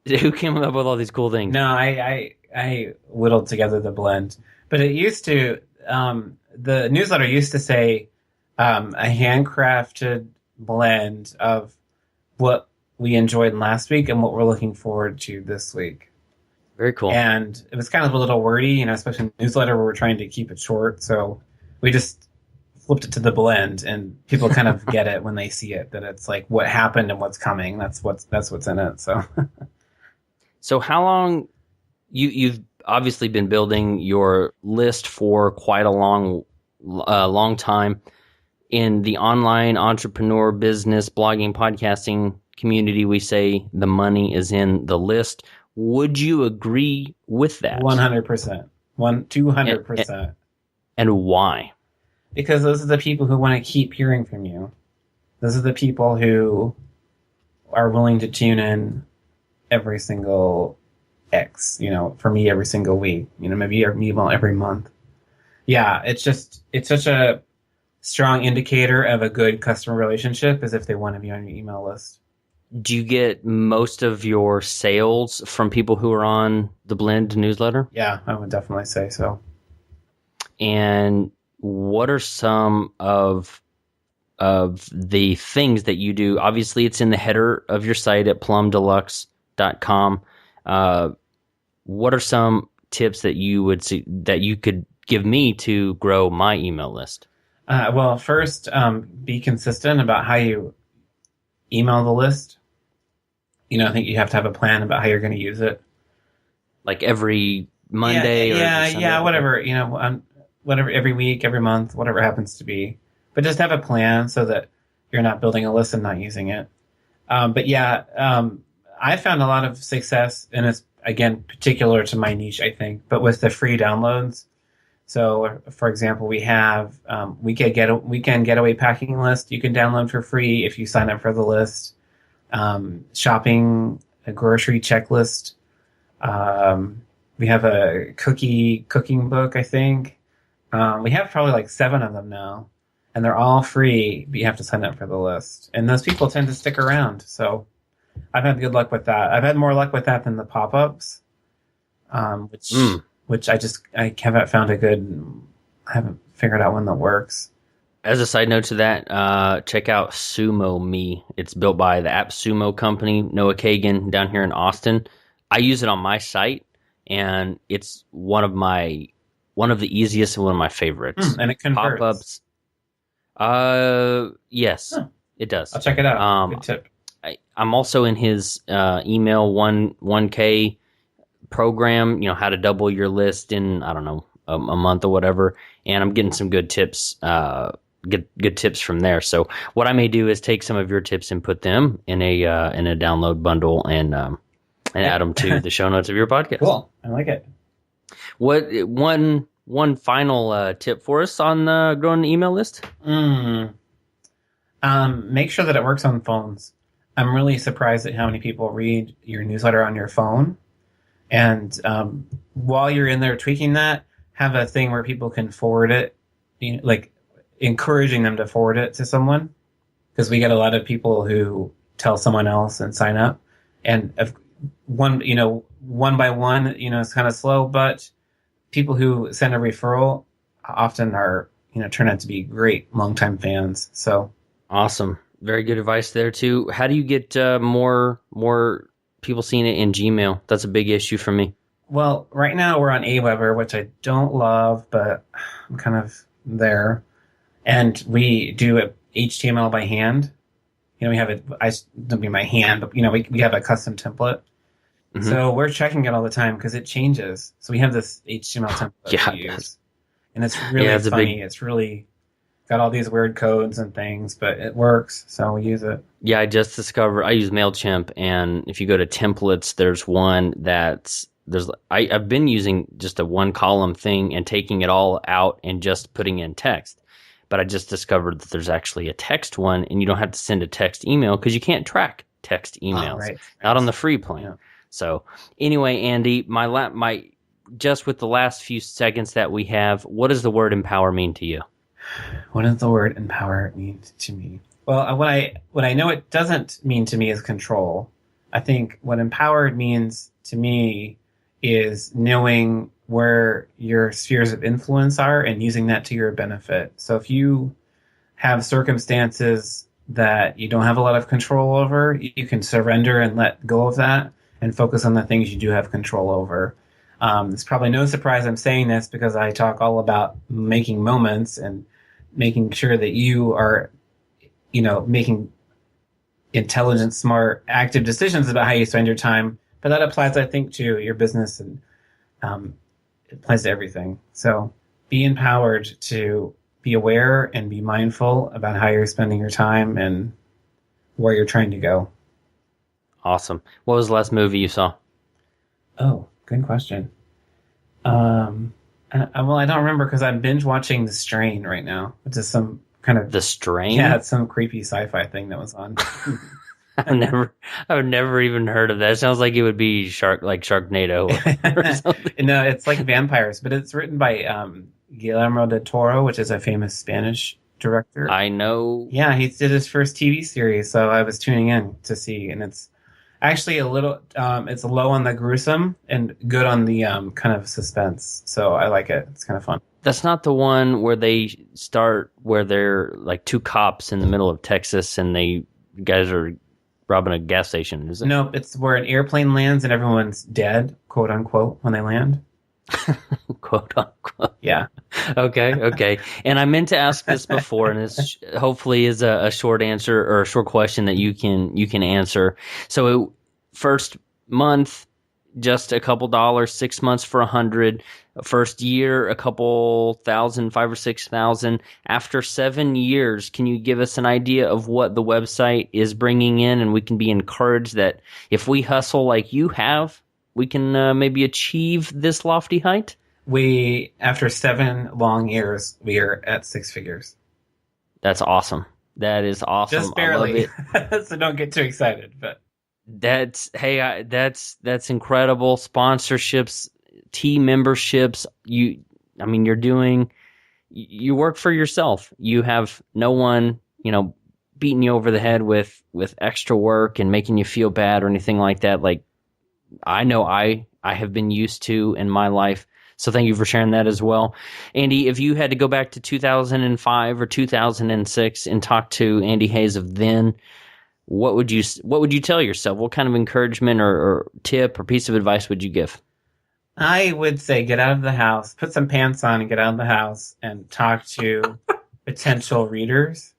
who came up with all these cool things? No, I whittled together The Blend. But it used to, the newsletter used to say a handcrafted blend of what we enjoyed last week and what we're looking forward to this week. Very cool. And it was kind of a little wordy, especially in the newsletter where we're trying to keep it short. So we just flipped it to The Blend, and people kind of get it when they see it, that it's like what happened and what's coming. That's what's in it. So how long you've obviously been building your list for quite a long time in the online entrepreneur business, blogging, podcasting community. We say the money is in the list. Would you agree with that? 100%. 200%. And why? Because those are the people who want to keep hearing from you. Those are the people who are willing to tune in every single X, for me every single week, maybe every month. Yeah, it's such a strong indicator of a good customer relationship as if they want to be on your email list. Do you get most of your sales from people who are on the Blend newsletter? Yeah, I would definitely say so. And what are some of the things that you do? Obviously, it's in the header of your site at plumdeluxe.com. What are some tips that you would see that you could give me to grow my email list? Well, first, be consistent about how you email the list. I think you have to have a plan about how you're going to use it. Like every Monday or every Sunday? Whatever, whatever, every week, every month, whatever it happens to be. But just have a plan so that you're not building a list and not using it. I found a lot of success, and it's, again, particular to my niche, I think, but with the free downloads. So, for example, we have weekend getaway packing list you can download for free if you sign up for the list. Shopping, a grocery checklist. We have a cooking book, I think. We have probably like 7 of them now, and they're all free, but you have to sign up for the list. And those people tend to stick around. So I've had good luck with that. I've had more luck with that than the pop-ups, which I haven't found I haven't figured out one that works. As a side note to that, check out Sumo Me. It's built by the App Sumo company, Noah Kagan, down here in Austin. I use it on my site, and it's one of the easiest and one of my favorites. And it converts. Pop-ups. Yes, it does. I'll check it out. Good tip. I'm also in his email 1K program, how to double your list in, I don't know, a month or whatever. And I'm getting some good tips, good tips from there. So what I may do is take some of your tips and put them in a download bundle and add them to the show notes of your podcast. Cool. I like it. What one final tip for us on growing the email list? Make sure that it works on phones. I'm really surprised at how many people read your newsletter on your phone. And while you're in there tweaking that, have a thing where people can forward it, like encouraging them to forward it to someone. Because we get a lot of people who tell someone else and sign up. And one by one, it's kind of slow, but people who send a referral often are, turn out to be great longtime fans. So awesome. Very good advice there too. How do you get more people seeing it in Gmail? That's a big issue for me. Well, right now we're on Aweber, which I don't love, but I'm kind of there. And we do HTML by hand. We have don't mean by hand, but we have a custom template. Mm-hmm. So we're checking it all the time because it changes. So we have this HTML template we use, and it's really funny. It's really got all these weird codes and things, but it works, so we use it. Yeah, I just discovered I use MailChimp, and if you go to templates, there's one I've been using just a one column thing and taking it all out and just putting in text. But I just discovered that there's actually a text one, and you don't have to send a text email because you can't track text emails, right. Not on the free plan. Yeah. So anyway, Andy, my just with the last few seconds that we have, what does the word empower mean to you? What does the word empower mean to me? Well, what I know it doesn't mean to me is control. I think what empowered means to me is knowing where your spheres of influence are and using that to your benefit. So if you have circumstances that you don't have a lot of control over, you can surrender and let go of that and focus on the things you do have control over. It's probably no surprise I'm saying this because I talk all about making moments and making sure that you are, making intelligent, smart, active decisions about how you spend your time. But that applies, I think, to your business, and it applies to everything. So be empowered to be aware and be mindful about how you're spending your time and where you're trying to go. Awesome. What was the last movie you saw? Oh, good question. I don't remember because I'm binge watching The Strain right now, which is some kind of The Strain? Yeah, it's some creepy sci-fi thing that was on. I've never even heard of that. It sounds like it would be Sharknado or something. No, it's like vampires, but it's written by Guillermo del Toro, which is a famous Spanish director. I know. Yeah, he did his first TV series, so I was tuning in to see, and it's actually a little, it's low on the gruesome and good on the kind of suspense. So I like it. It's kind of fun. That's not the one where where they're like two cops in the middle of Texas and guys are robbing a gas station, is it? Nope, it's where an airplane lands and everyone's dead, quote unquote, when they land. Quote unquote. Yeah. Okay. And I meant to ask this before, and this hopefully is a short answer or a short question that you can answer. So first month, just a couple dollars. 6 months for $100. First year, a couple thousand, 5,000 or 6,000. After 7 years, can you give us an idea of what the website is bringing in, and we can be encouraged that if we hustle like you have, we can maybe achieve this lofty height? After 7 long years, we are at 6 figures. That's awesome. That is awesome. Just barely. I love it. So don't get too excited. But that's incredible. Sponsorships, team memberships. You work for yourself. You have no one, beating you over the head with extra work and making you feel bad or anything like that. Like, I know I have been used to in my life. So thank you for sharing that as well. Andy, if you had to go back to 2005 or 2006 and talk to Andy Hayes of then, what would you tell yourself? What kind of encouragement or tip or piece of advice would you give? I would say get out of the house, put some pants on and get out of the house and talk to potential readers.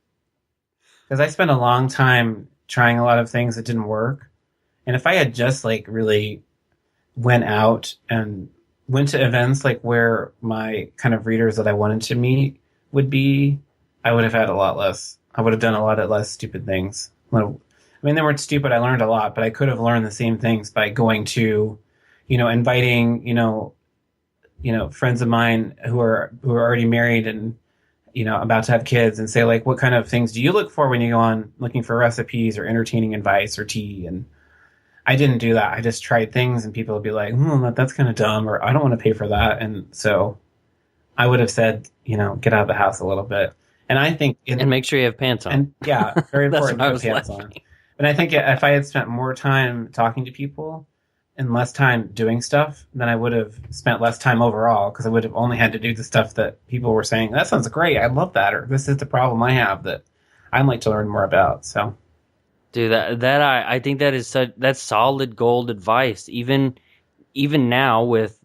Because I spent a long time trying a lot of things that didn't work. And if I had just really went out and went to events where my kind of readers that I wanted to meet would be, I would have had a lot less. I would have done a lot of less stupid things. They weren't stupid. I learned a lot, but I could have learned the same things by going to, inviting, friends of mine who are already married and, about to have kids and say, what kind of things do you look for when you go on looking for recipes or entertaining advice or tea? And I didn't do that. I just tried things and people would be like, that's kind of dumb, or I don't want to pay for that. And so I would have said, get out of the house a little bit. And I think... and make sure you have pants on. And yeah, very important to have pants on. But I think if I had spent more time talking to people and less time doing stuff, then I would have spent less time overall, because I would have only had to do the stuff that people were saying, that sounds great, I love that, or this is the problem I have that I'd like to learn more about. So... Dude, I think that's solid gold advice. Even now with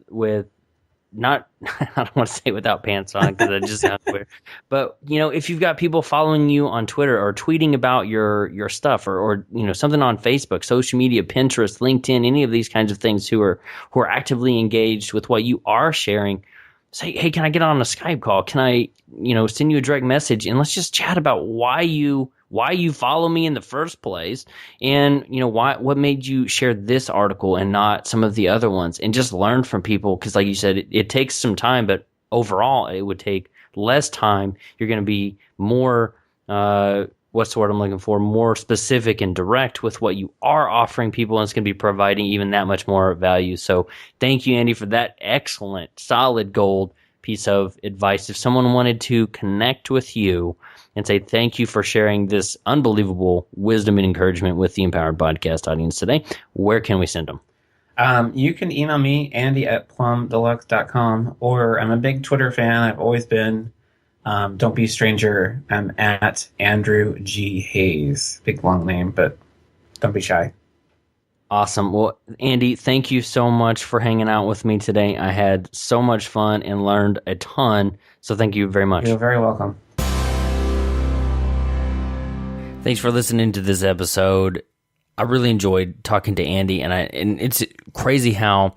not, I don't want to say without pants on because that just sounds weird. But if you've got people following you on Twitter or tweeting about your stuff or something on Facebook, social media, Pinterest, LinkedIn, any of these kinds of things, who are actively engaged with what you are sharing, say, hey, can I get on a Skype call? Can I send you a direct message and let's just chat about why you follow me in the first place, and what made you share this article and not some of the other ones, and just learn from people, because like you said, it takes some time, but overall it would take less time. You're going to be more what's the word I'm looking for, more specific and direct with what you are offering people, and it's going to be providing even that much more value. So thank you, Andy, for that excellent, solid gold piece of advice. If someone wanted to connect with you and say thank you for sharing this unbelievable wisdom and encouragement with the Empowered Podcast audience today, where can we send them? You can email me, andy@plumdeluxe.com, or I'm a big Twitter fan. I've always been. Don't be a stranger. I'm at Andrew G. Hayes. Big long name, but don't be shy. Awesome. Well, Andy, thank you so much for hanging out with me today. I had so much fun and learned a ton, so thank you very much. You're very welcome. Thanks for listening to this episode. I really enjoyed talking to Andy, and it's crazy how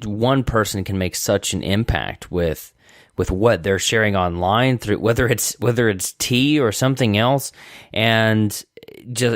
one person can make such an impact with what they're sharing online, through whether it's tea or something else. And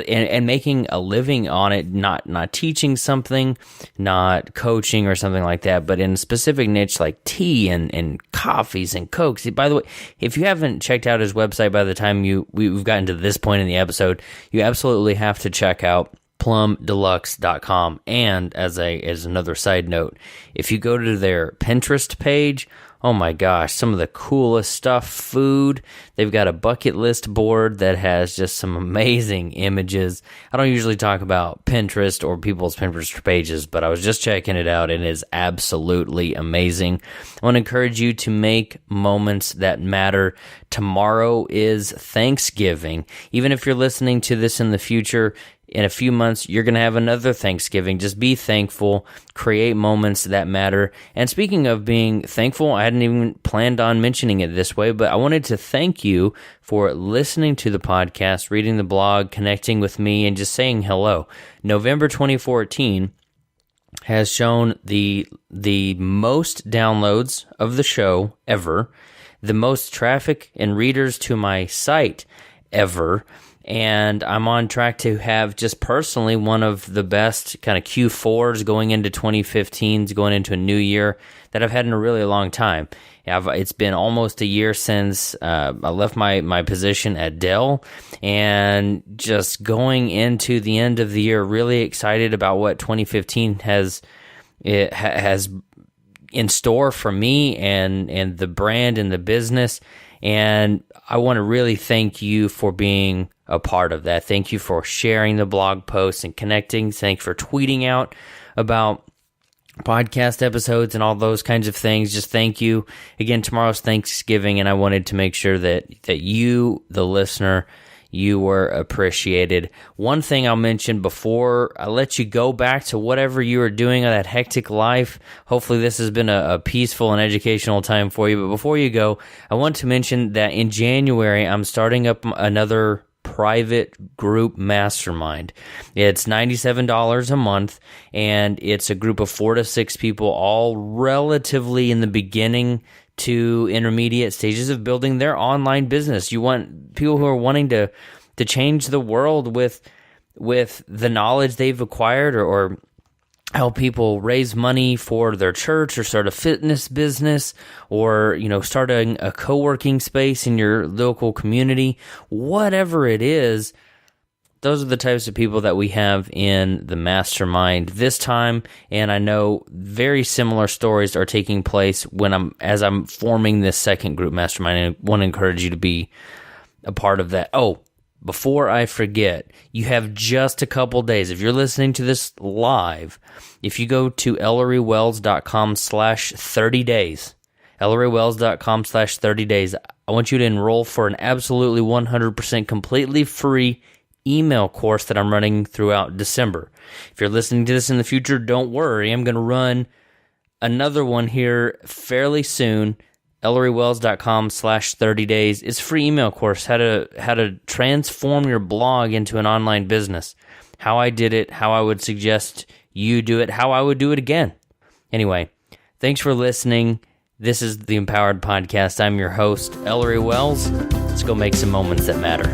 and making a living on it, not teaching something, not coaching or something like that, but in a specific niche like tea and coffees and cokes. By the way, if you haven't checked out his website by the time we've gotten to this point in the episode, you absolutely have to check out plumdeluxe.com. And as another side note, if you go to their Pinterest page, oh my gosh, some of the coolest stuff, food. They've got a bucket list board that has just some amazing images. I don't usually talk about Pinterest or people's Pinterest pages, but I was just checking it out and it is absolutely amazing. I want to encourage you to make moments that matter. Tomorrow is Thanksgiving. Even if you're listening to this in the future, in a few months, you're going to have another Thanksgiving. Just be thankful, create moments that matter. And speaking of being thankful, I hadn't even planned on mentioning it this way, but I wanted to thank you for listening to the podcast, reading the blog, connecting with me, and just saying hello. November 2014 has shown the most downloads of the show ever, the most traffic and readers to my site ever, and I'm on track to have just personally one of the best kind of Q4s going into 2015s, going into a new year that I've had in a really long time. It's been almost a year since I left my position at Dell, and just going into the end of the year, really excited about what 2015 has in store for me and the brand and the business. And I want to really thank you for being a part of that. Thank you for sharing the blog posts and connecting. Thanks for tweeting out about podcast episodes and all those kinds of things. Just thank you. Again, tomorrow's Thanksgiving, and I wanted to make sure that you, the listener, you were appreciated. One thing I'll mention before I let you go back to whatever you are doing in that hectic life. Hopefully this has been a peaceful and educational time for you. But before you go, I want to mention that in January, I'm starting up another private group mastermind. It's $97 a month, and it's a group of 4 to 6 people, all relatively in the beginning to intermediate stages of building their online business. You want people who are wanting to change the world with the knowledge they've acquired, or help people raise money for their church, or start a fitness business, or start a co-working space in your local community. Whatever it is, those are the types of people that we have in the mastermind this time, and I know very similar stories are taking place as I'm forming this second group mastermind, and I want to encourage you to be a part of that. Oh, before I forget, you have just a couple days. If you're listening to this live, if you go to ElleryWells.com/30 days, ElleryWells.com/30 days, I want you to enroll for an absolutely 100% completely free email course that I'm running throughout December. If you're listening to this in the future, don't worry. I'm going to run another one here fairly soon. ElleryWells.com/30 days. It's a free email course, how to transform your blog into an online business. How I did it, how I would suggest you do it, how I would do it again. Anyway, thanks for listening. This is the Empowered Podcast. I'm your host, Ellery Wells. Let's go make some moments that matter.